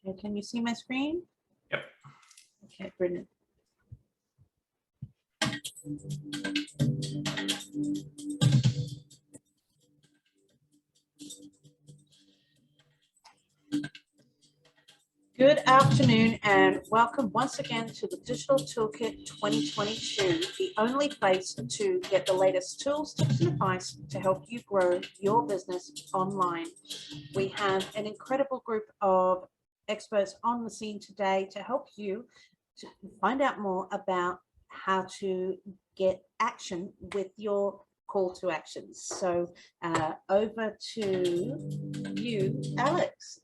Okay, can you see my screen? Yep. Okay, brilliant. Good afternoon and welcome once again to the Digital Toolkit 2022, the only place to get the latest tools, tips and advice to help you grow your business online. We have an incredible group of experts on the scene today to help you to find out more about how to get action with your call to actions. So over to you, Alex.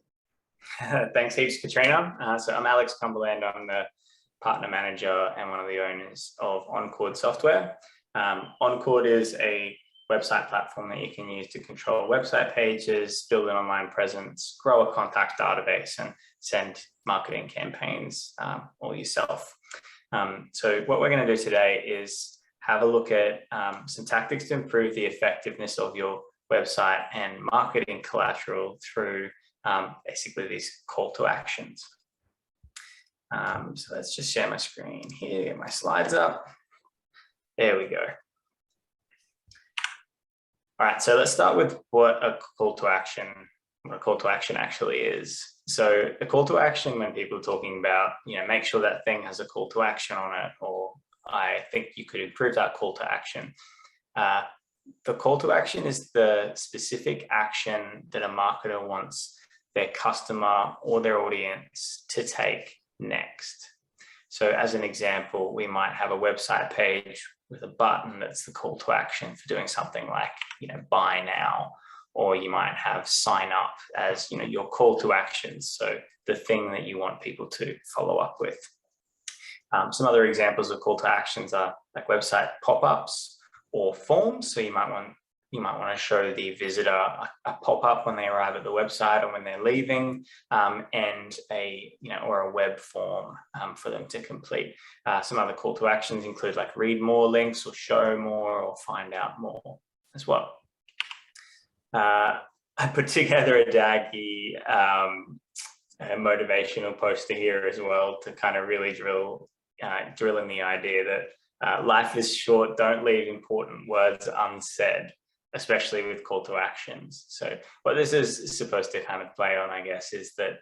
Thanks heaps, Katrina. So I'm Alex Cumberland. I'm the partner manager and one of the owners of Oncord Software. Oncord is a website platform that you can use to control website pages, build an online presence, grow a contact database, and send marketing campaigns all yourself. So what we're going to do today is have a look at some tactics to improve the effectiveness of your website and marketing collateral through basically these call to actions. So let's just share my screen here, get my slides up. There we go. All right, so let's start with what a call to action actually is. So a call to action, when people are talking about, make sure that thing has a call to action on it, or I think you could improve that call to action. The call to action is the specific action that a marketer wants their customer or their audience to take next. So as an example, we might have a website page with a button that's the call to action for doing something like, buy now, or you might have sign up as, your call to actions. So the thing that you want people to follow up with. Some other examples of call to actions are like website pop-ups or forms. So you might want to show the visitor a pop-up when they arrive at the website or when they're leaving, and or a web form for them to complete. Some other call to actions include like read more links or show more or find out more as well. I put together a daggy a motivational poster here as well to kind of really drill in the idea that life is short, don't leave important words unsaid, especially with call to actions. So what this is supposed to kind of play on, I guess, is that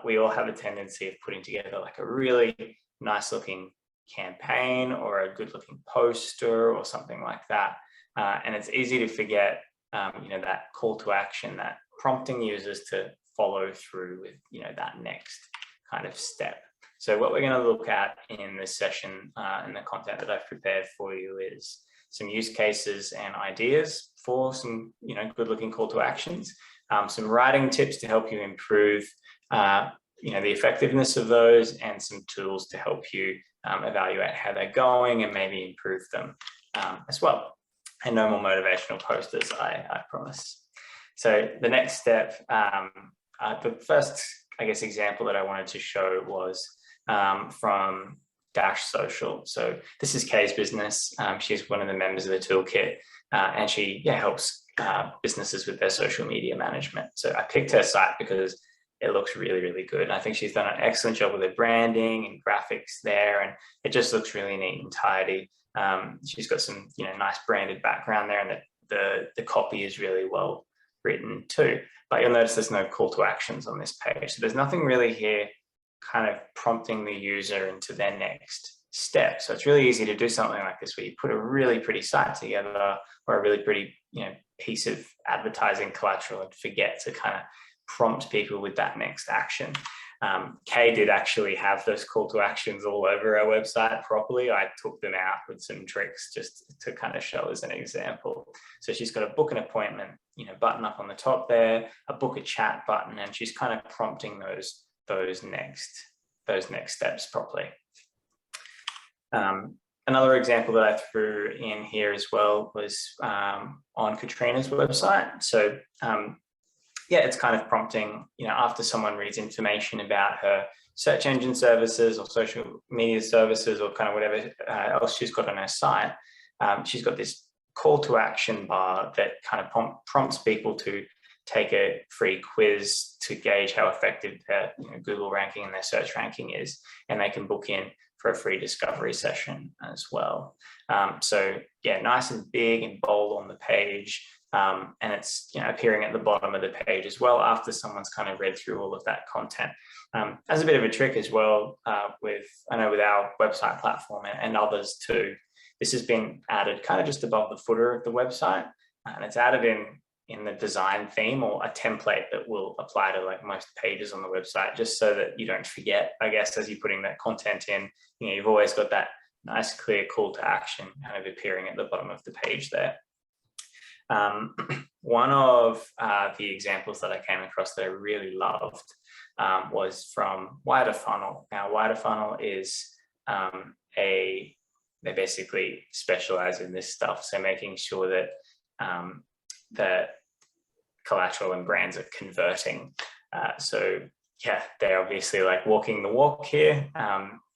we all have a tendency of putting together like a really nice looking campaign or a good looking poster or something like that. And it's easy to forget, that call to action, that prompting users to follow through with, that next kind of step. So what we're going to look at in this session and the content that I've prepared for you is some use cases and ideas for some, good looking call to actions, some writing tips to help you improve, the effectiveness of those, and some tools to help you evaluate how they're going and maybe improve them as well. And no more motivational posters, I promise. So the next step, the first, example that I wanted to show was from Dash Social. So this is Kay's business. She's one of the members of the Toolkit, and she helps businesses with their social media management. So I picked her site because it looks really, really good. And I think she's done an excellent job with her branding and graphics there, and it just looks really neat and tidy. She's got some, nice branded background there, and the copy is really well written too. But you'll notice there's no call to actions on this page. So there's nothing really here kind of prompting the user into their next step. So it's really easy to do something like this where you put a really pretty site together or a really pretty, piece of advertising collateral and forget to kind of prompt people with that next action. Kay did actually have those call to actions all over our website properly. I took them out with some tricks just to kind of show as an example. So she's got a book an appointment, button up on the top there, a book a chat button, and she's kind of prompting those next steps properly. Another example that I threw in here as well was on Katrina's website. So it's kind of prompting, after someone reads information about her search engine services or social media services or kind of whatever else she's got on her site, she's got this call to action bar that kind of prompts people to take a free quiz to gauge how effective their Google ranking and their search ranking is, and they can book in for a free discovery session as well. So yeah, nice and big and bold on the page. And it's appearing at the bottom of the page as well after someone's kind of read through all of that content. As a bit of a trick as well, with our website platform and others too, this has been added kind of just above the footer of the website, and it's added in the design theme, or a template that will apply to like most pages on the website, just so that you don't forget, I guess, as you're putting that content in. You've always got that nice clear call to action kind of appearing at the bottom of the page there. One of the examples that I came across that I really loved was from Wider Funnel. Now, Wider Funnel is they basically specialize in this stuff, so making sure that that collateral and brands are converting. So yeah, they're obviously like walking the walk here,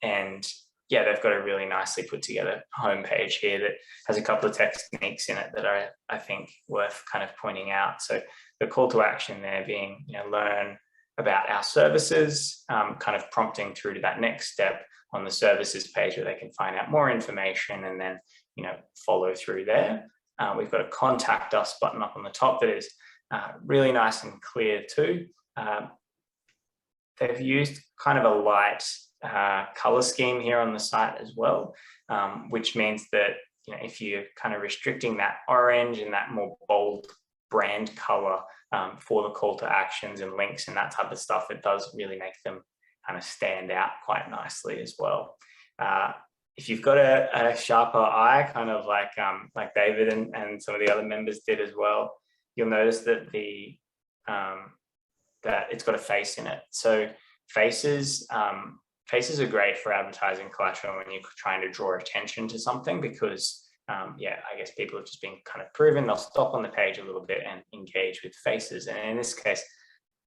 and yeah, they've got a really nicely put together homepage here that has a couple of techniques in it that are, I think, worth kind of pointing out. So the call to action there being, learn about our services, kind of prompting through to that next step on the services page where they can find out more information and then, follow through there. We've got a contact us button up on the top that is really nice and clear too. They've used kind of a light color scheme here on the site as well, which means that if you're kind of restricting that orange and that more bold brand color for the call to actions and links and that type of stuff, it does really make them kind of stand out quite nicely as well. If you've got a sharper eye, kind of like David and some of the other members did as well, you'll notice that that it's got a face in it. So faces are great for advertising collateral when you're trying to draw attention to something, because yeah, I guess people have just been kind of proven they'll stop on the page a little bit and engage with faces. And in this case,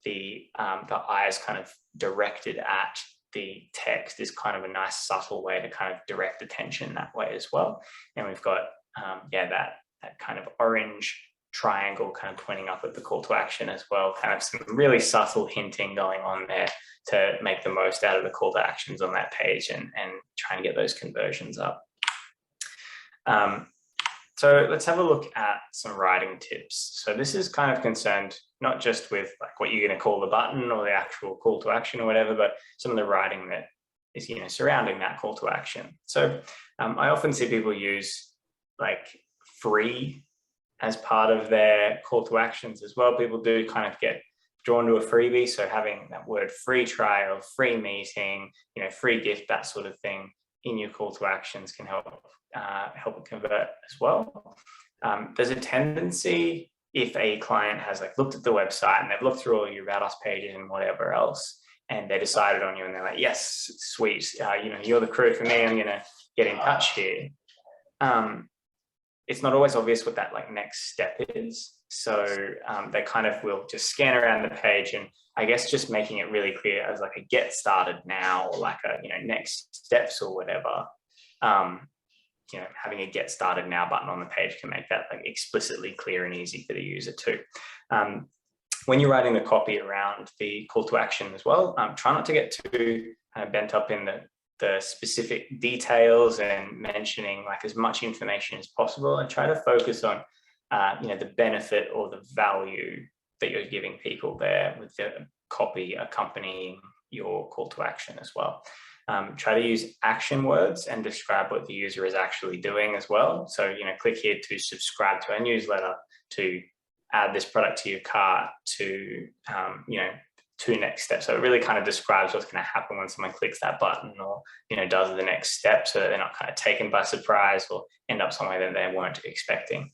the eye is kind of directed at the text is kind of a nice subtle way to kind of direct attention that way as well. And we've got that kind of orange triangle kind of pointing up at the call to action as well, kind of some really subtle hinting going on there to make the most out of the call to actions on that page and try and get those conversions up. So let's have a look at some writing tips. So this is kind of concerned not just with like what you're going to call the button or the actual call to action or whatever, but some of the writing that is surrounding that call to action. So I often see people use like free as part of their call to actions as well. People do kind of get drawn to a freebie, so having that word free trial, free meeting, free gift, that sort of thing in your call to actions can help it convert as well. There's a tendency, if a client has like looked at the website and they've looked through all your About Us pages and whatever else, and they decided on you and they're like, yes, sweet, you're the crew for me, I'm gonna get in touch here. It's not always obvious what that like next step is. So they kind of will just scan around the page, and I guess just making it really clear as like a get started now, or like a next steps or whatever. Having a get started now button on the page can make that like explicitly clear and easy for the user too. When you're writing the copy around the call to action as well, try not to get too bent up in the specific details and mentioning like as much information as possible, and try to focus on the benefit or the value that you're giving people there with the copy accompanying your call to action as well. Try to use action words and describe what the user is actually doing as well. So, click here to subscribe to our newsletter, to add this product to your cart, to, to next steps. So it really kind of describes what's going to happen when someone clicks that button or, does the next step, so that they're not kind of taken by surprise or end up somewhere that they weren't expecting.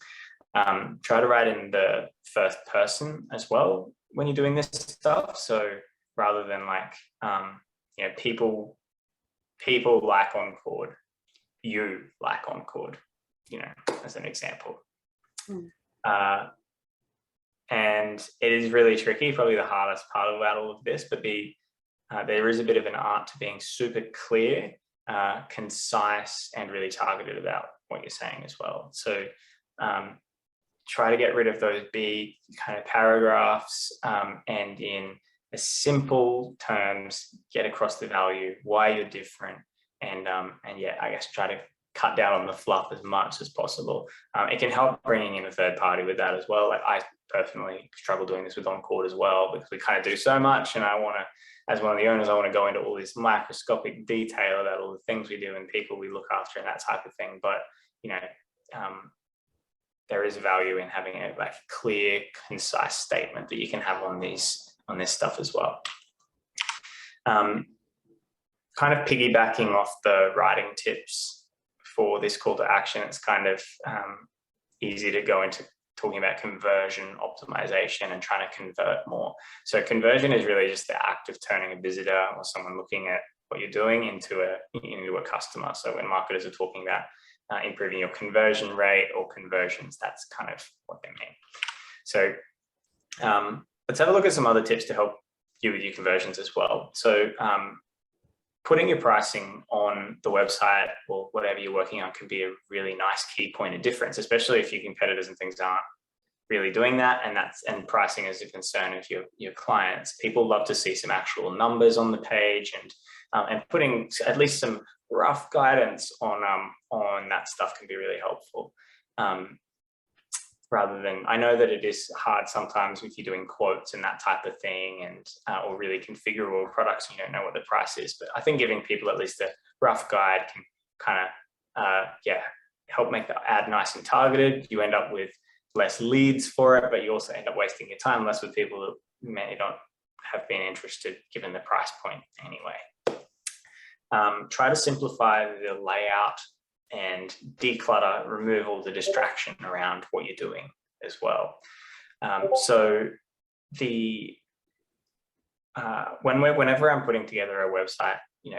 Try to write in the first person as well when you're doing this stuff. So rather than like, people like Encord, you like Encord, as an example. And it is really tricky, probably the hardest part about all of this, but there is a bit of an art to being super clear, concise, and really targeted about what you're saying as well. So try to get rid of those big kind of paragraphs, and in as simple terms, get across the value, why you're different, and yeah, I guess try to cut down on the fluff as much as possible. It can help bringing in a third party with that as well. Like I personally struggle doing this with Encore as well, because we kind of do so much, and I want to, as one of the owners, I want to go into all this microscopic detail about all the things we do and people we look after and that type of thing. But there is value in having a like clear, concise statement that you can have on this stuff as well. Kind of piggybacking off the writing tips for this call to action, it's kind of easy to go into talking about conversion optimization and trying to convert more. So conversion is really just the act of turning a visitor or someone looking at what you're doing into a customer. So when marketers are talking about improving your conversion rate or conversions, that's kind of what they mean. So let's have a look at some other tips to help you with your conversions as well. So putting your pricing on the website or whatever you're working on can be a really nice key point of difference, especially if your competitors and things aren't really doing that, and pricing is a concern of your clients. People love to see some actual numbers on the page, and putting at least some rough guidance on that stuff can be really helpful. Rather than, I know that it is hard sometimes if you're doing quotes and that type of thing, and or really configurable products, you don't know what the price is. But I think giving people at least a rough guide can kind of help make the ad nice and targeted. You end up with less leads for it, but you also end up wasting your time less with people that may not have been interested given the price point anyway. Try to simplify the layout and declutter, remove all the distraction around what you're doing as well. So whenever I'm putting together a website,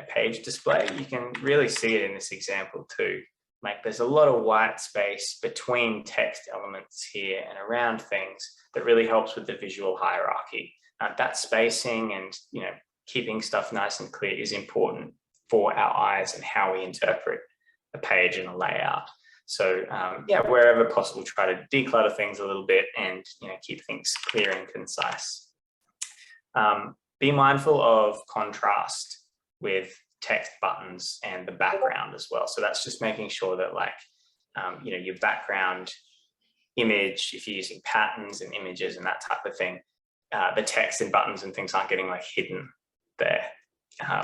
page display, you can really see it in this example too. Like there's a lot of white space between text elements here and around things that really helps with the visual hierarchy. That spacing and keeping stuff nice and clear is important for our eyes and how we interpret a page and a layout. So wherever possible, try to declutter things a little bit and keep things clear and concise. Be mindful of contrast with text buttons and the background as well. So that's just making sure that your background image, if you're using patterns and images and that type of thing, the text and buttons and things aren't getting hidden there.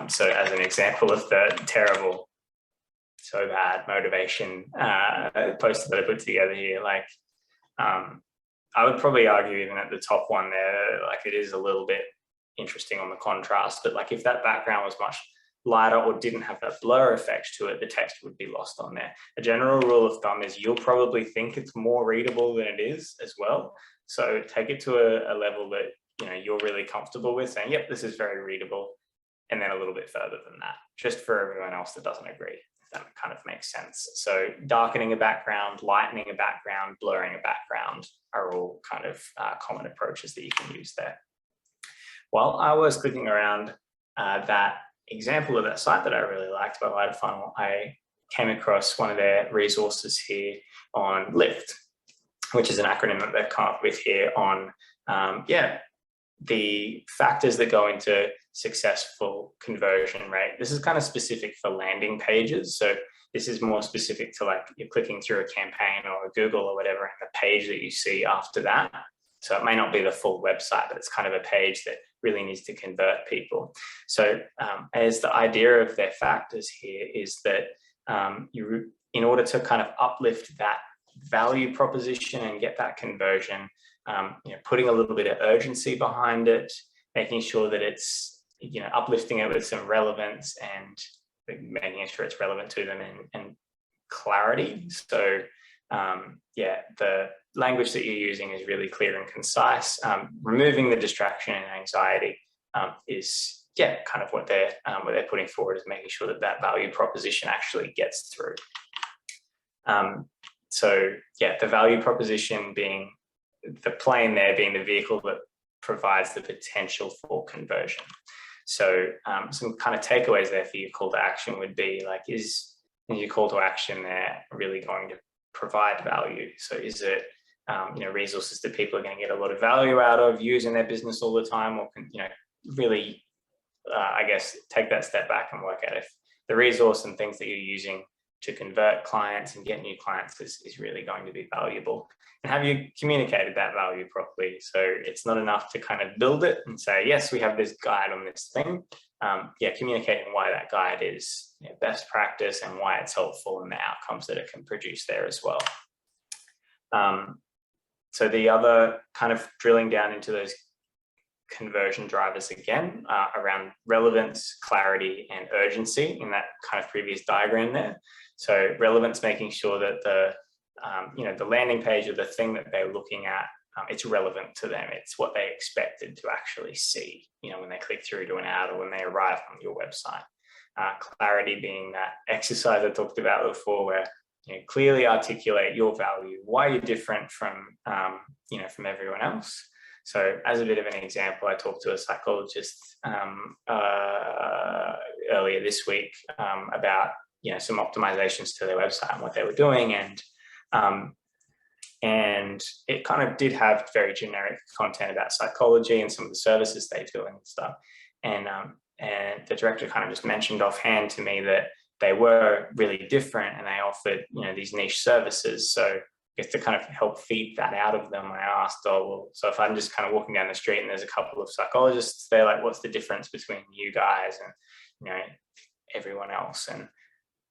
So as an example of the terrible, so bad motivation poster that I put together here, I would probably argue even at the top one there, it is a little bit interesting on the contrast, but if that background was much lighter or didn't have that blur effect to it, the text would be lost on there. A general rule of thumb is you'll probably think it's more readable than it is as well. So take it to a level that you're really comfortable with, saying, yep, this is very readable, and then a little bit further than that, just for everyone else that doesn't agree, if that kind of makes sense. So darkening a background, lightening a background, blurring a background are all kind of common approaches that you can use there. While I was clicking around that example of that site that I really liked by Light Funnel, I came across one of their resources here on Lift, which is an acronym that they've come up with here on the factors that go into successful conversion rate. This is kind of specific for landing pages. So this is more specific to you're clicking through a campaign or a Google or whatever, and the page that you see after that. So it may not be the full website, but it's kind of a page that really needs to convert people. So as the idea of their factors here is that in order to kind of uplift that value proposition and get that conversion, putting a little bit of urgency behind it, making sure that it's, uplifting it with some relevance and making sure it's relevant to them and clarity. So the language that you're using is really clear and concise. Removing the distraction and anxiety is kind of what they're putting forward, is making sure that that value proposition actually gets through. The value proposition being the plane there, being the vehicle that provides the potential for conversion. So some kind of takeaways there for your call to action would be is your call to action there really going to provide value? So is it resources that people are going to get a lot of value out of, use in their business all the time, or can, really, I guess, take that step back and work out if the resource and things that you're using to convert clients and get new clients is really going to be valuable. And have you communicated that value properly? So it's not enough to kind of build it and say, yes, we have this guide on this thing. Communicating why that guide is best practice and why it's helpful and the outcomes that it can produce there as well. So the other kind of drilling down into those conversion drivers again, around relevance, clarity, and urgency in that kind of previous diagram there. So relevance, making sure that the landing page or the thing that they're looking at, it's relevant to them. It's what they expected to actually see, when they click through to an ad or when they arrive on your website. Clarity being that exercise I talked about before, where clearly articulate your value, why you're different from from everyone else. So as a bit of an example, I talked to a psychologist earlier this week about some optimizations to their website and what they were doing, and it kind of did have very generic content about psychology and some of the services they do and stuff. And the director kind of just mentioned offhand to me that they were really different and they offered these niche services. So I guess to kind of help feed that out of them, I asked, so if I'm just kind of walking down the street and there's a couple of psychologists, they're like, what's the difference between you guys and everyone else? And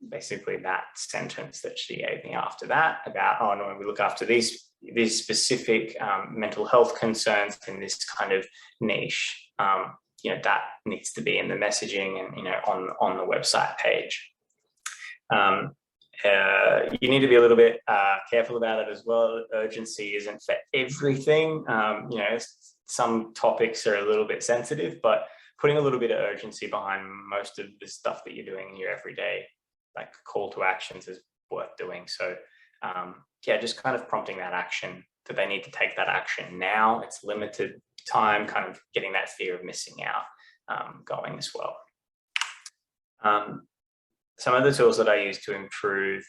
basically that sentence that she gave me after that about, oh no, we look after these specific mental health concerns in this kind of niche, that needs to be in the messaging and on the website page. You need to be a little bit careful about it as well. Urgency isn't for everything. Some topics are a little bit sensitive, but putting a little bit of urgency behind most of the stuff that you're doing in your everyday, like call to actions, is worth doing. So just kind of prompting that action, that they need to take that action now. It's limited time, kind of getting that fear of missing out going as well. Some of the tools that I use to improve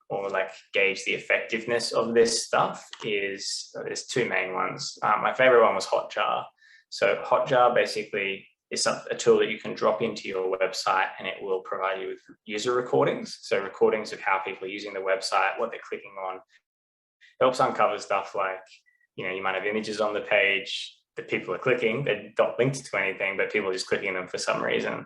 or like gauge the effectiveness of this stuff there's two main ones. My favorite one was Hotjar. So Hotjar basically is a tool that you can drop into your website and it will provide you with user recordings. So recordings of how people are using the website, what they're clicking on. It helps uncover stuff like, you might have images on the page that people are clicking, they're not linked to anything, but people are just clicking them for some reason.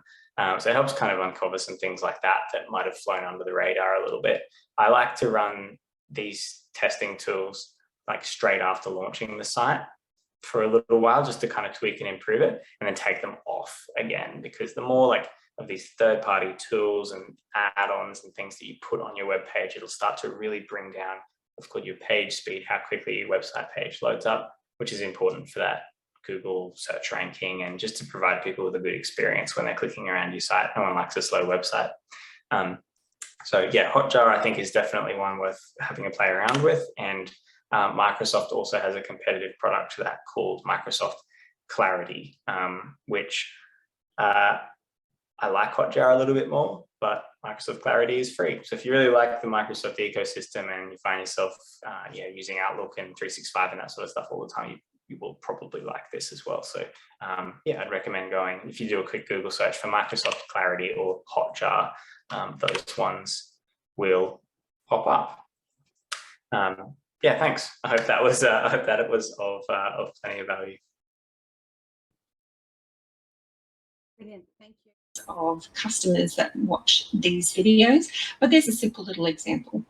So it helps kind of uncover some things like that might have flown under the radar a little bit. I like to run these testing tools like straight after launching the site for a little while, just to kind of tweak and improve it, and then take them off again, because the more like of these third-party tools and add-ons and things that you put on your web page, it'll start to really bring down what's called your page speed, how quickly your website page loads up, which is important for that Google search ranking and just to provide people with a good experience when they're clicking around your site. No one likes a slow website. Hotjar I think is definitely one worth having a play around with. And Microsoft also has a competitive product to that called Microsoft Clarity, which I like Hotjar a little bit more, but Microsoft Clarity is free. So if you really like the Microsoft ecosystem and you find yourself using Outlook and 365 and that sort of stuff all the time, you will probably like this as well. So I'd recommend going, if you do a quick Google search for Microsoft Clarity or Hotjar, those ones will pop up. Thanks. I hope that was it was of plenty of value. Brilliant, thank you. Of customers that watch these videos, but there's a simple little example.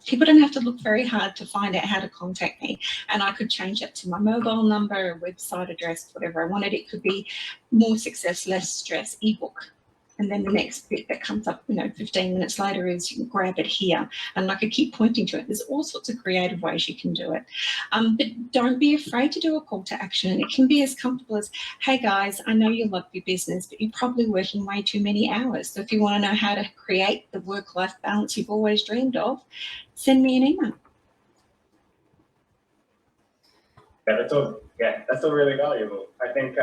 People don't have to look very hard to find out how to contact me, and I could change that to my mobile number, a website address, whatever I wanted. It could be more success, less stress, ebook. And then the next bit that comes up, 15 minutes later is you can grab it here. And I could keep pointing to it. There's all sorts of creative ways you can do it. But don't be afraid to do a call to action. And it can be as comfortable as, hey guys, I know you love your business, but you're probably working way too many hours. So if you want to know how to create the work-life balance you've always dreamed of, send me an email. That's all really valuable. I think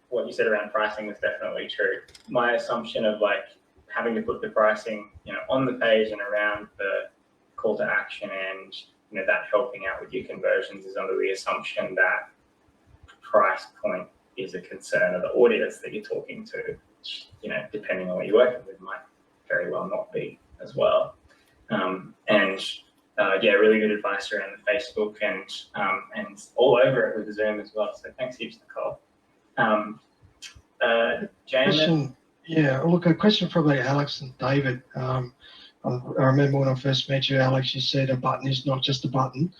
what you said around pricing is definitely true. My assumption of like having to put the pricing, on the page and around the call to action and that helping out with your conversions is under the assumption that price point is a concern of the audience that you're talking to, which, depending on what you're working with, might very well not be as well. Yeah, really good advice around the Facebook and all over it with Zoom as well. So thanks heaps, Nicole. James? Look, a question probably Alex and David. I remember when I first met you, Alex, you said a button is not just a button.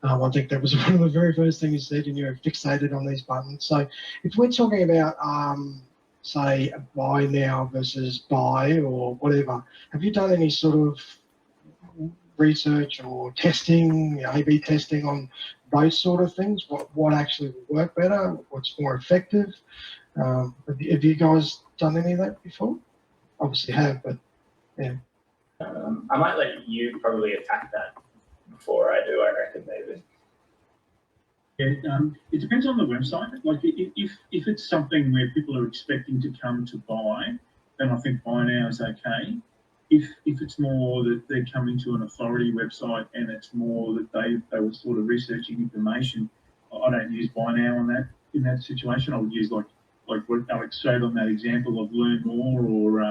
I think that was one of the very first things you said, and you're fixated on these buttons. So if we're talking about, say, buy now versus buy or whatever, have you done any sort of research or testing, A/B testing on those sort of things? What actually would work better? What's more effective? Have you guys done any of that before? Obviously have, but yeah. I might let you probably attack that before I do, I reckon, David. Yeah, it depends on the website. Like if it's something where people are expecting to come to buy, then I think buy now is okay. If it's more that they're coming to an authority website and it's more that they were sort of researching information, I don't use buy now in that situation. I would use like what Alex showed on that example of learn more or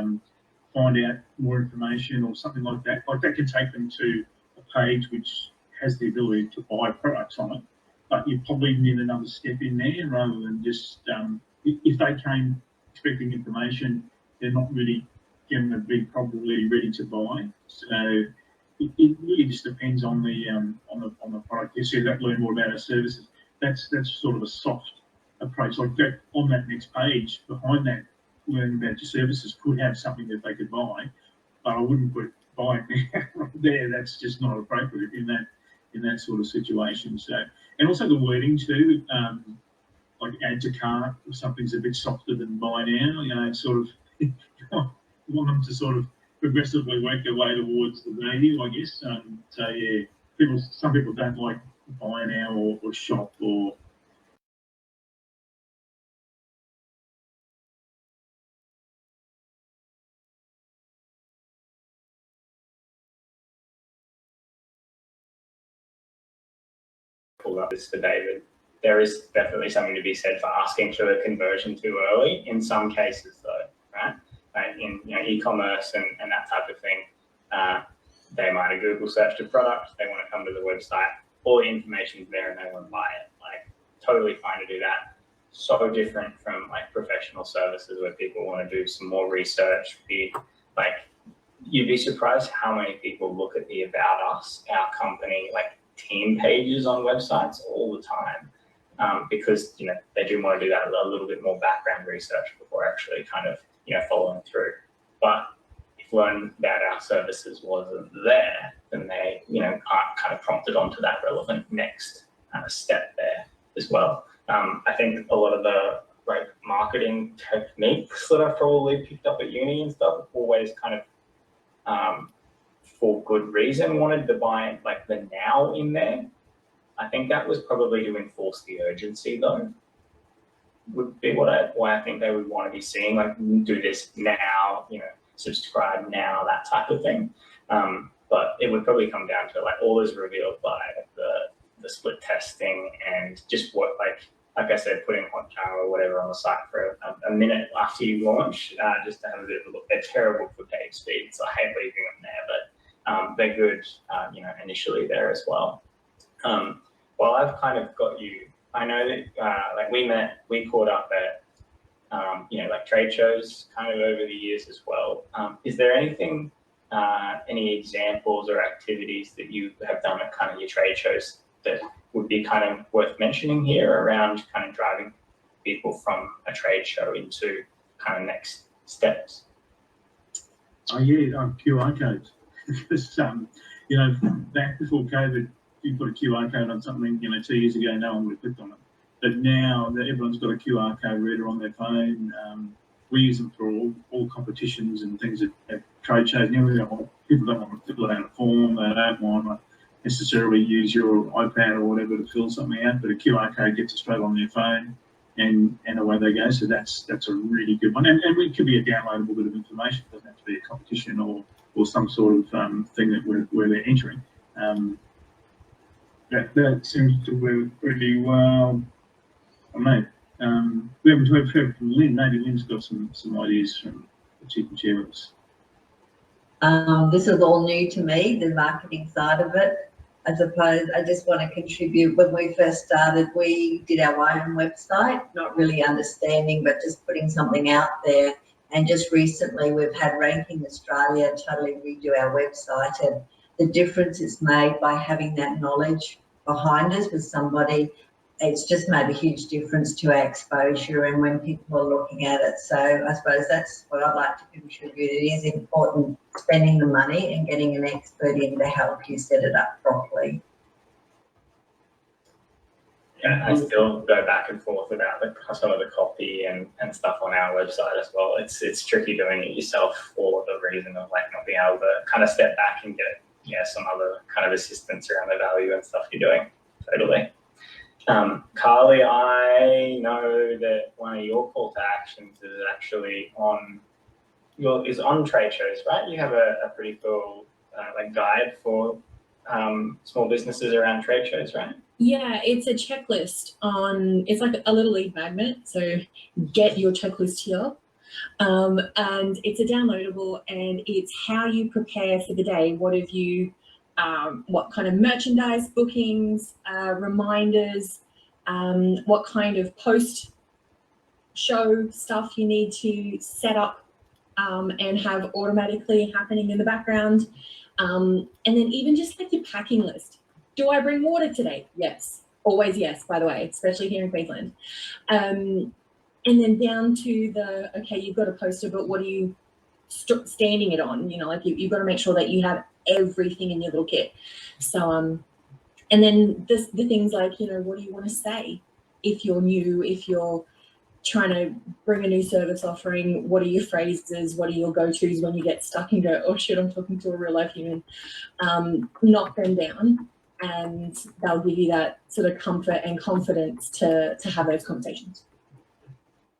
find out more information or something like that. Like that can take them to a page which has the ability to buy products on it, but you probably need another step in there rather than just if they came expecting information, they're not really going to be probably ready to buy. So it really just depends on the product. You see that learn more about our services. That's sort of a soft approach. Like that on that next page behind that, learn about your services could have something that they could buy, but I wouldn't put buy now right there. That's just not appropriate in that sort of situation. So, and also the wording too, like add to cart or something's a bit softer than buy now. Sort of you want them to sort of progressively work their way towards the value, I guess. So yeah, some people don't like buy now or shop or. Pull up this for David. There is definitely something to be said for asking for the conversion too early in some cases, though, right? Like in e-commerce and that type of thing, they might have Google searched a product, they want to come to the website, all the information's there and they want to buy it. Like totally fine to do that. So different from like professional services where people want to do some more research. You'd be surprised how many people look at the About Us, our company, like team pages on websites all the time, because they do want to do that a little bit more background research before actually kind of following through. But if Learn About Our Services wasn't there, then they aren't kind of prompted onto that relevant next step there as well. I think a lot of the marketing techniques that I've probably picked up at uni and stuff always kind of for good reason wanted to buy like the now in there. I think that was probably to enforce the urgency though, would be why I think they would want to be seeing, like, do this now, subscribe now, that type of thing. But it would probably come down to like all is revealed by the split testing and just what like I said, putting Hotjar or whatever on the site for a minute after you launch, just to have a bit of a look. They're terrible for page speed, so I hate leaving them there, but they're good, initially there as well. While I've kind of got you, I know that we caught up at, like trade shows kind of over the years as well. Is there anything, any examples or activities that you have done at kind of your trade shows that would be kind of worth mentioning here around kind of driving people from a trade show into kind of next steps? Oh yeah, QR codes. Because back before COVID, you put a QR code on something, 2 years ago, no one would have clicked on it. But now that everyone's got a QR code reader on their phone, we use them for all competitions and things at trade shows. People don't want to fill out a form, they don't want to necessarily use your iPad or whatever to fill something out, but a QR code gets it straight on their phone and away they go. So that's a really good one. And it could be a downloadable bit of information. It doesn't have to be a competition or some sort of thing that where they're entering. that seems to work pretty well. I mean, we haven't heard from Lynn. Maybe Lynn's got some ideas from that she can share with us. This is all new to me, the marketing side of it. I suppose I just want to contribute. When we first started, we did our own website, not really understanding, but just putting something out there. And just recently, we've had Ranking Australia totally redo our website, and the difference is made by having that knowledge behind us with somebody. It's just made a huge difference to our exposure and when people are looking at it. So I suppose that's what I'd like to contribute. It is important spending the money and getting an expert in to help you set it up properly. Yeah, I still go back and forth about some of the copy and stuff on our website as well. It's tricky doing it yourself for the reason of like not being able to kind of step back and get some other kind of assistance around the value and stuff you're doing. Totally. Carly, I know that one of your call to actions is actually on trade shows, right? You have a pretty cool like guide for small businesses around trade shows, right? Yeah, it's a checklist it's like a little lead magnet. So get your checklist here. And it's a downloadable, and it's how you prepare for the day. What have you, what kind of merchandise bookings, reminders, what kind of post show stuff you need to set up and have automatically happening in the background. And then even just like your packing list. Do I bring water today? Yes. Always yes, by the way, especially here in Queensland. And then down to okay, you've got a poster, but what are you standing it on? You know, like you've got to make sure that you have everything in your little kit. So, and then the things like, you know, what do you want to say if you're new, if you're trying to bring a new service offering, what are your phrases, what are your go-tos when you get stuck and go, oh shit, I'm talking to a real life human. Knock them down, and they'll give you that sort of comfort and confidence to have those conversations.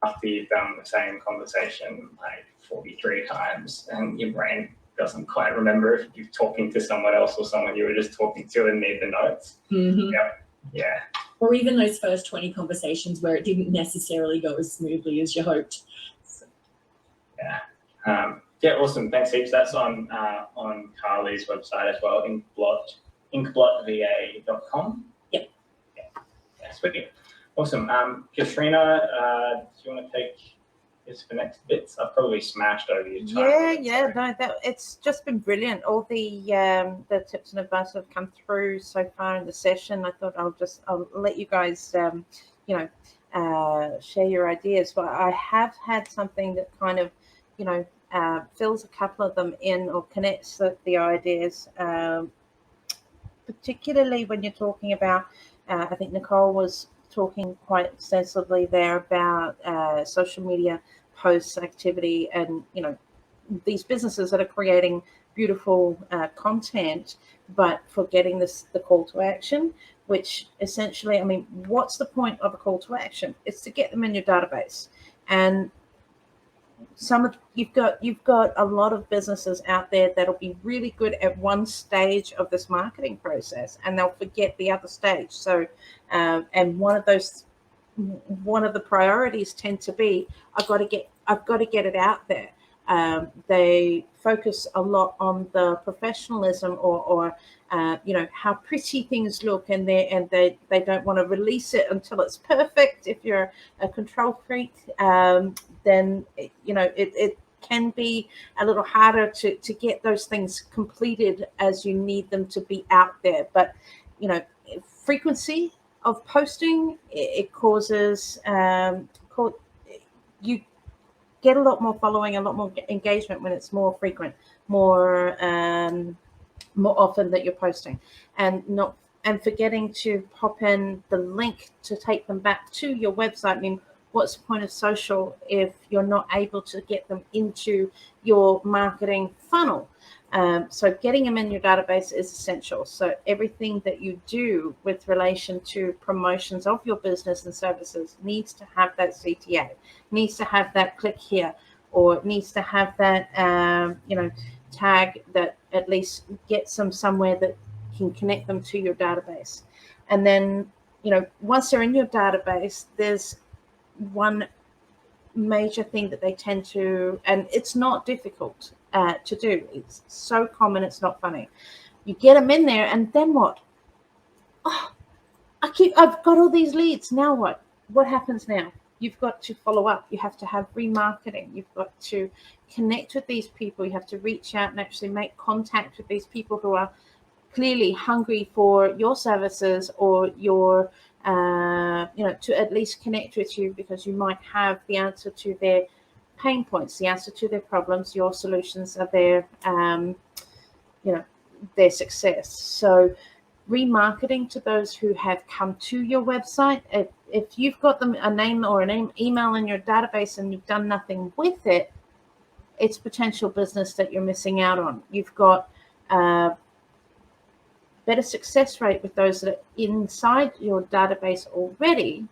After you've done the same conversation like 43 times and your brain doesn't quite remember if you're talking to someone else or someone you were just talking to and need the notes. Mm-hmm. Yep. Yeah. Or even those first 20 conversations where it didn't necessarily go as smoothly as you hoped. So. Yeah. Yeah, awesome. Thanks heaps. That's on Carly's website as well, inkblotva.com. Yep. Yeah, sweet. Awesome. Katrina, do you want to take this for next bits? I've probably smashed over your time. Yeah. No, it's just been brilliant. All the tips and advice that have come through so far in the session. I thought I'll let you guys, share your ideas. But I have had something that kind of, fills a couple of them in or connects the ideas, particularly when you're talking about, I think Nicole was talking quite extensively there about social media posts activity and, these businesses that are creating beautiful content, but forgetting the call to action, which essentially, I mean, what's the point of a call to action? It's to get them in your database. And you've got a lot of businesses out there that'll be really good at one stage of this marketing process, and they'll forget the other stage. So, and one of the priorities tend to be, I've got to get it out there. They focus a lot on the professionalism or how pretty things look, and they don't want to release it until it's perfect. If you're a control freak, then it can be a little harder to get those things completed as you need them to be out there. But frequency of posting, it causes you get a lot more following, a lot more engagement when it's more frequent, more often that you're posting, and forgetting to pop in the link to take them back to your website. I mean, what's the point of social if you're not able to get them into your marketing funnel? So getting them in your database is essential. So everything that you do with relation to promotions of your business and services needs to have that CTA, needs to have that click here, or needs to have that, tag that at least gets them somewhere that can connect them to your database. And then, you know, once they're in your database, there's one major thing that they tend to, and it's not difficult to do. It's so common, it's not funny. You get them in there, and then what? Oh, I've got all these leads. Now what? What happens now? You've got to follow up. You have to have remarketing. You've got to connect with these people. You have to reach out and actually make contact with these people who are clearly hungry for your services or your, you know, to at least connect with you, because you might have the answer to their pain points, the answer to their problems. Your solutions are their, you know, their success. So remarketing to those who have come to your website. If you've got them a name or an email in your database and you've done nothing with it, it's potential business that you're missing out on. You've got better success rate with those that are inside your database already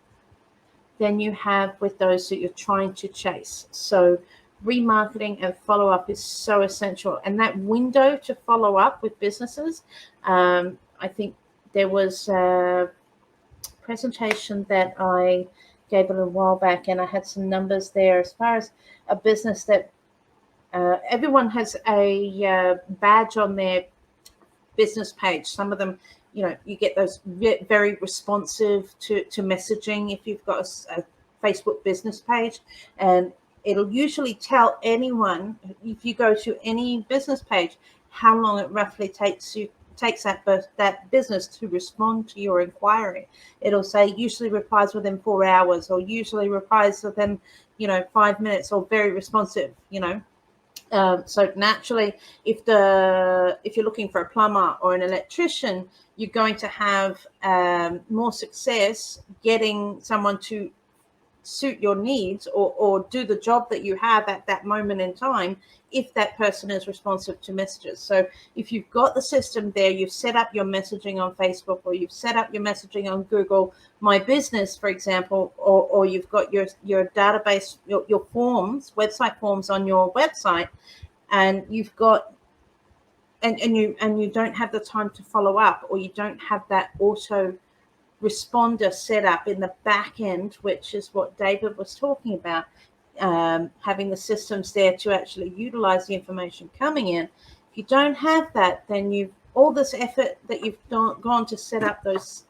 than you have with those that you're trying to chase. So remarketing and follow-up is so essential. And that window to follow up with businesses, I think there was a presentation that I gave a little while back, and I had some numbers there as far as a business that everyone has a badge on their business page. Some of them, you know, you get those very responsive to messaging if you've got a Facebook business page, and it'll usually tell anyone, if you go to any business page, how long it roughly takes that business to respond to your inquiry. It'll say usually replies within 4 hours, or usually replies within, you know, 5 minutes, or very responsive, you know. So naturally, if you're looking for a plumber or an electrician, you're going to have more success getting someone to suit your needs or do the job that you have at that moment in time, if that person is responsive to messages. So if you've got the system there, you've set up your messaging on Facebook, or you've set up your messaging on Google My Business, for example, or you've got your database, your forms, website forms on your website, and you've got and you don't have the time to follow up, or you don't have that auto responder set up in the back end, which is what David was talking about, having the systems there to actually utilize the information coming in. If you don't have that, then all this effort that you've gone to set up those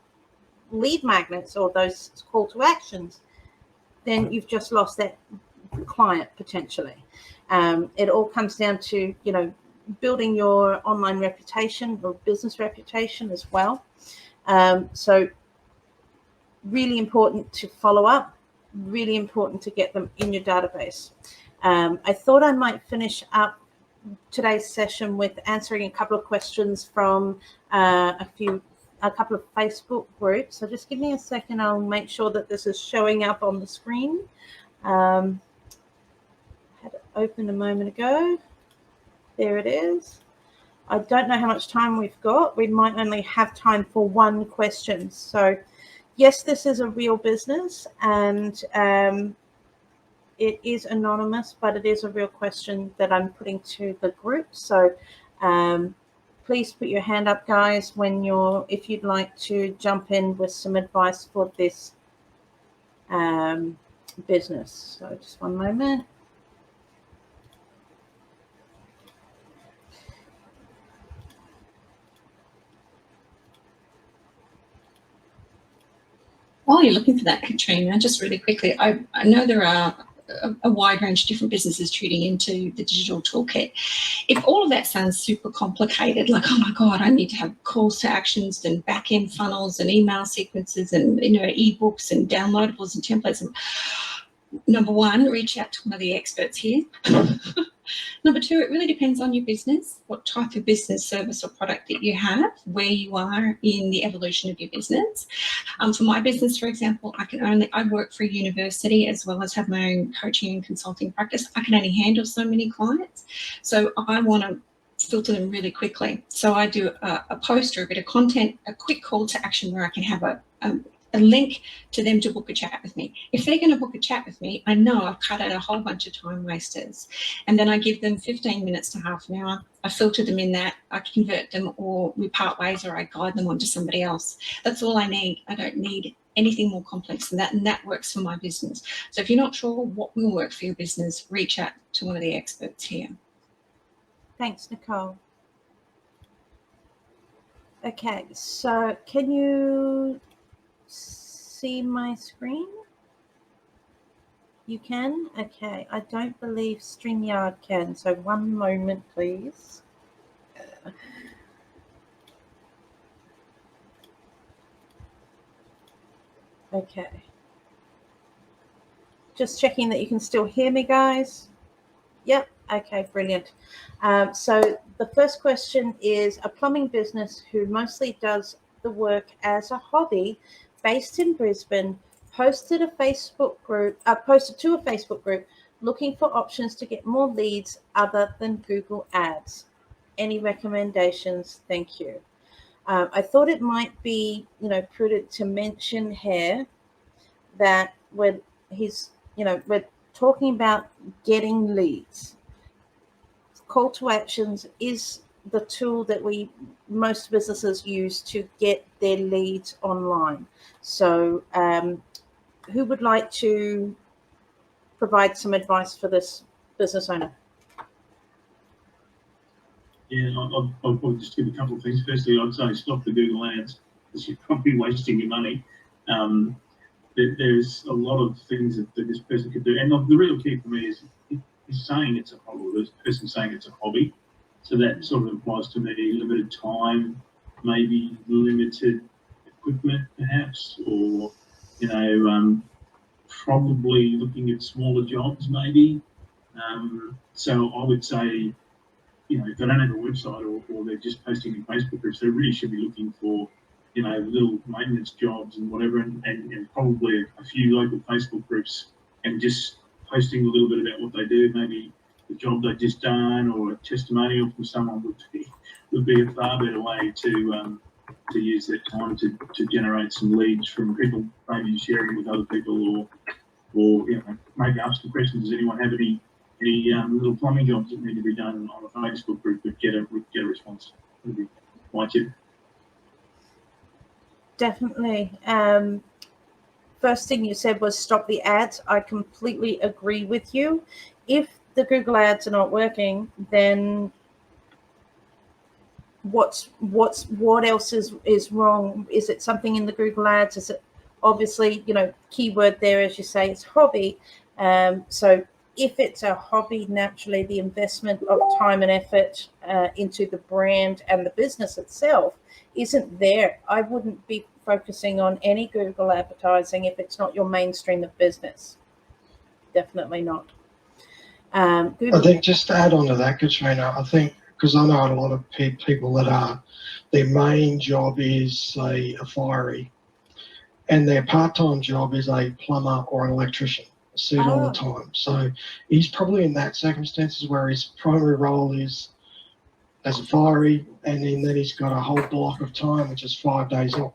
lead magnets or those call to actions, then you've just lost that client potentially. It all comes down to, you know, building your online reputation or business reputation as well. So really important to follow up, really important to get them in your database. I thought I might finish up today's session with answering a couple of questions from a couple of Facebook groups. So just give me a second. I'll make sure that this is showing up on the screen. Had it open a moment ago. There it is. I don't know how much time we've got. We might only have time for one question. So yes, this is a real business, and it is anonymous, but it is a real question that I'm putting to the group. So please put your hand up, guys, if you'd like to jump in with some advice for this business. So just one moment. While you're looking for that, Katrina, just really quickly, I know there are a wide range of different businesses tuning into the digital toolkit. If all of that sounds super complicated, like, oh my God, I need to have calls to actions and back-end funnels and email sequences and, you know, ebooks and downloadables and templates. And number one, reach out to one of the experts here. Number two, it really depends on your business, what type of business, service or product that you have, where you are in the evolution of your business. For my business, for example, I work for a university as well as have my own coaching and consulting practice. I can only handle so many clients. So I want to filter them really quickly. So I do a post or a bit of content, a quick call to action where I can have a link to them to book a chat with me. If they're going to book a chat with me, I know I've cut out a whole bunch of time wasters. And then I give them 15 minutes to half an hour. I filter them in that, I convert them, or we part ways, or I guide them on to somebody else. That's all I need. I don't need anything more complex than that, and that works for my business. So if you're not sure what will work for your business, reach out to one of the experts here. Thanks, Nicole. Okay, so can you see my screen? You can? Okay, I don't believe StreamYard can, so one moment, please. Okay. Just checking that you can still hear me, guys. Yep, okay, brilliant. So the first question is, a plumbing business who mostly does the work as a hobby based in Brisbane posted to a Facebook group looking for options to get more leads other than Google Ads. Any recommendations? Thank you. I thought it might be, prudent to mention here that we're talking about getting leads. Call to actions is the tool that most businesses use to get their leads online. So who would like to provide some advice for this business owner? Yeah, I'll probably just give a couple of things. Firstly, I'd say stop the Google Ads, because you're probably wasting your money. There's a lot of things that this person could do. And the real key for me is saying it's a hobby. This person saying it's a hobby. So that sort of implies to me limited time, maybe limited equipment perhaps, or, probably looking at smaller jobs maybe. So I would say, if they don't have a website or they're just posting in Facebook groups, they really should be looking for, little maintenance jobs and whatever, and probably a few local Facebook groups, and just posting a little bit about what they do, maybe the job they've just done, or a testimonial from someone would be a far better way to use that time to generate some leads from people, maybe sharing it with other people, or maybe ask some questions. Does anyone have any little plumbing jobs that need to be done on a Facebook group? Would get a response. Would be my tip. Definitely. First thing you said was stop the ads. I completely agree with you. If the Google ads are not working, then what else is wrong? Is it something in the Google ads? Is it obviously, keyword there, as you say, it's hobby. So if it's a hobby, naturally the investment of time and effort into the brand and the business itself isn't there. I wouldn't be focusing on any Google advertising if it's not your mainstream of business. Definitely not. I think just to add on to that, Katrina, I think, because I know a lot of people that their main job is, say, a fiery, and their part-time job is a plumber or an electrician, a suit all the time. So he's probably in that circumstances where his primary role is as a fiery, and then he's got a whole block of time, which is 5 days off.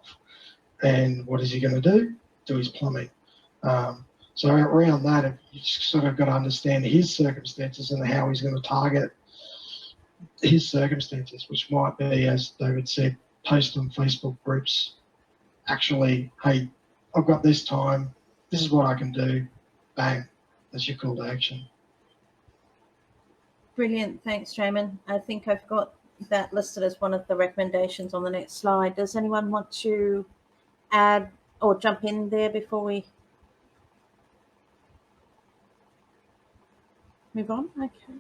And what is he going to do? Do his plumbing. So around that, you sort of got to understand his circumstances and how he's going to target his circumstances, which might be, as David said, post on Facebook groups. Actually, hey, I've got this time. This is what I can do. Bang. That's your call to action. Brilliant. Thanks, Jamin. I think I've got that listed as one of the recommendations on the next slide. Does anyone want to add or jump in there before we move on? Okay.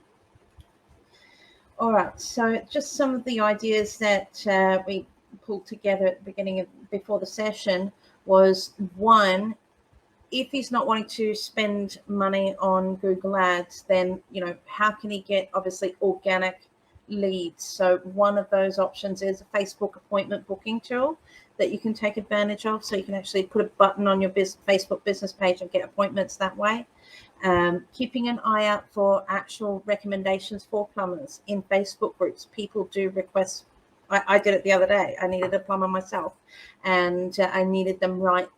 All right. So just some of the ideas that we pulled together at the beginning before the session was, one, if he's not wanting to spend money on Google ads, then, how can he get obviously organic leads? So one of those options is a Facebook appointment booking tool that you can take advantage of. So you can actually put a button on your Facebook business page and get appointments that way. Keeping an eye out for actual recommendations for plumbers in Facebook groups. People do request. I did it the other day. I needed a plumber myself, and I needed them right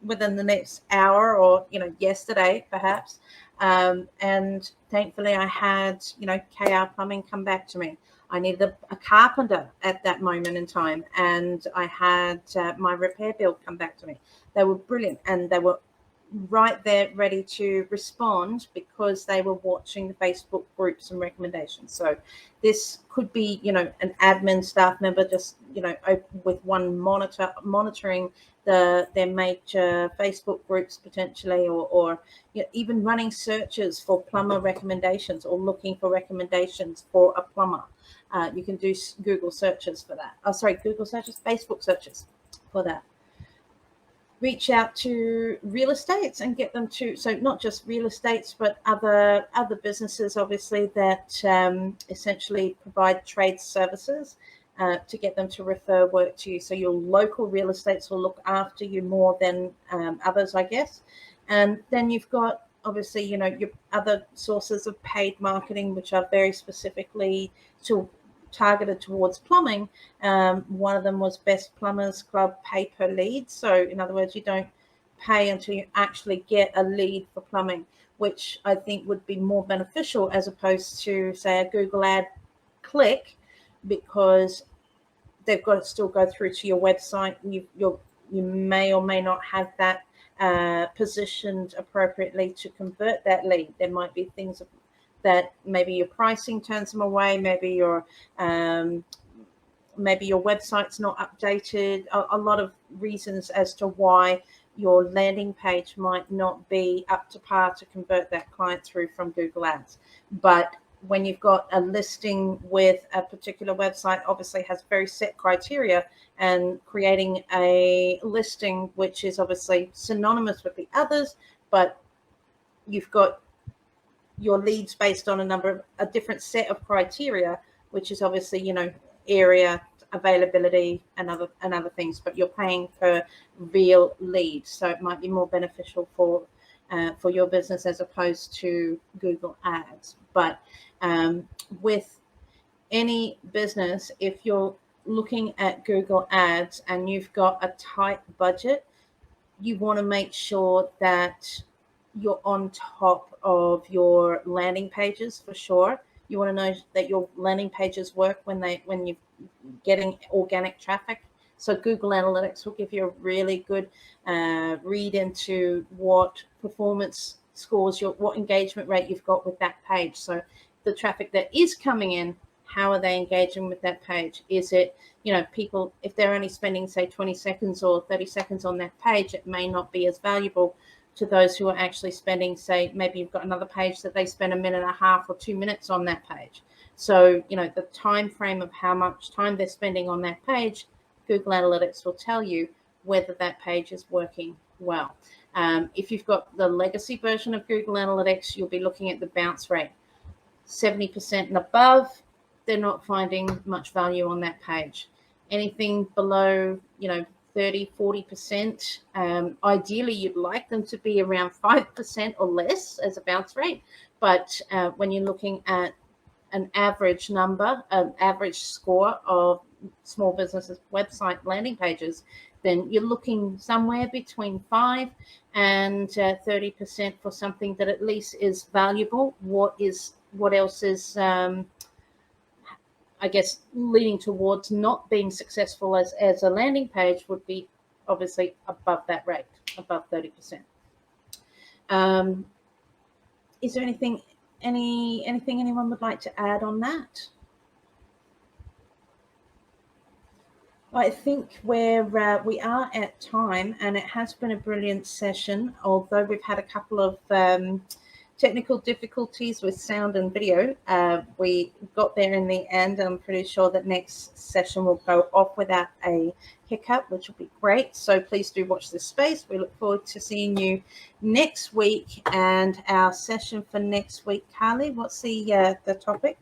within the next hour or, yesterday perhaps. And thankfully I had, KR Plumbing come back to me. I needed a carpenter at that moment in time, and I had my repair bill come back to me. They were brilliant, and they were right there ready to respond because they were watching the Facebook groups and recommendations. So this could be, an admin staff member just, open with one monitoring their major Facebook groups potentially, or even running searches for plumber recommendations or looking for recommendations for a plumber. You can do Google searches for that. Google searches, Facebook searches for that. Reach out to real estates and get them to, so not just real estates, but other businesses, obviously, that essentially provide trade services to get them to refer work to you. So your local real estates will look after you more than others, I guess. And then you've got, obviously, your other sources of paid marketing, which are very specifically targeted towards plumbing. One of them was Best Plumbers Club pay per lead. So in other words, you don't pay until you actually get a lead for plumbing, which I think would be more beneficial as opposed to, say, a Google ad click, because they've got to still go through to your website. You may or may not have that positioned appropriately to convert that lead. There might be things that maybe your pricing turns them away, maybe your website's not updated, a lot of reasons as to why your landing page might not be up to par to convert that client through from Google Ads. But when you've got a listing with a particular website, obviously has very set criteria, and creating a listing which is obviously synonymous with the others, but you've got your leads based on a different set of criteria, which is obviously, area, availability, and other things, but you're paying per real lead. So it might be more beneficial for your business as opposed to Google Ads. But with any business, if you're looking at Google Ads and you've got a tight budget, you want to make sure that you're on top of your landing pages for sure. You want to know that your landing pages work when you're getting organic traffic. So Google Analytics will give you a really good read into what performance scores, what engagement rate you've got with that page. So the traffic that is coming in, how are they engaging with that page? Is it, people, if they're only spending, say, 20 seconds or 30 seconds on that page, it may not be as valuable to those who are actually spending, say, maybe you've got another page that they spend 1.5 minutes or 2 minutes on that page. So, the time frame of how much time they're spending on that page, Google Analytics will tell you whether that page is working well. If you've got the legacy version of Google Analytics, you'll be looking at the bounce rate. 70% and above, they're not finding much value on that page. Anything below, 30, 40%. Ideally, you'd like them to be around 5% or less as a bounce rate. But when you're looking at an average number, an average score of small businesses' website landing pages, then you're looking somewhere between 5 and 30% for something that at least is valuable. What else is I guess leaning towards not being successful as a landing page would be obviously above that rate, above 30%. Is there anything anyone would like to add on that? I think we are at time, and it has been a brilliant session, although we've had a couple of technical difficulties with sound and video. We got there in the end. I'm pretty sure that next session will go off without a hiccup, which will be great. So please do watch this space. We look forward to seeing you next week. And our session for next week, Carly, what's the topic?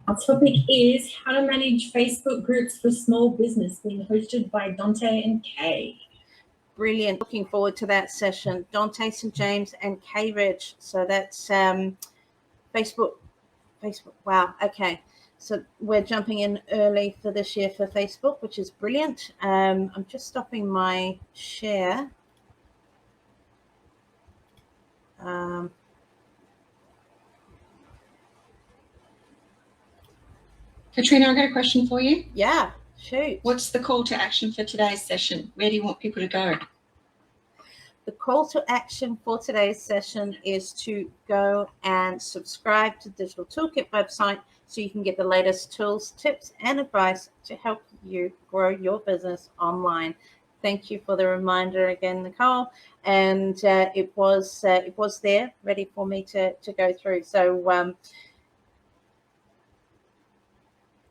Our topic is how to manage Facebook groups for small business, being hosted by Dante and Kay. Brilliant. Looking forward to that session. Dante St. James and Kay Rich. So that's Facebook. Wow. Okay. So we're jumping in early for this year for Facebook, which is brilliant. I'm just stopping my share. Katrina, I've got a question for you. Yeah, shoot. What's the call to action for today's session? Where do you want people to go? The call to action for today's session is to go and subscribe to the Digital Toolkit website so you can get the latest tools, tips, and advice to help you grow your business online. Thank you for the reminder again, Nicole. And it was there ready for me to go through. So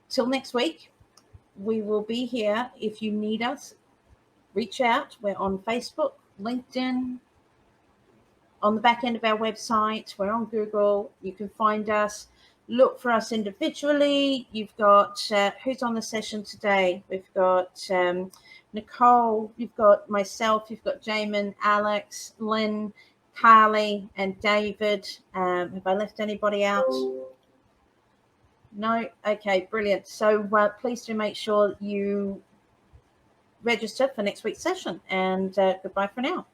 till next week, we will be here. If you need us, reach out. We're on Facebook, LinkedIn, on the back end of our website. We're on Google. You can find us. Look for us individually. You've got who's on the session today? We've got Nicole, you've got myself, you've got Jamin, Alex, Lynn, Carly, and David. Have I left anybody out? No? Okay, brilliant. So please do make sure you register for next week's session, and goodbye for now.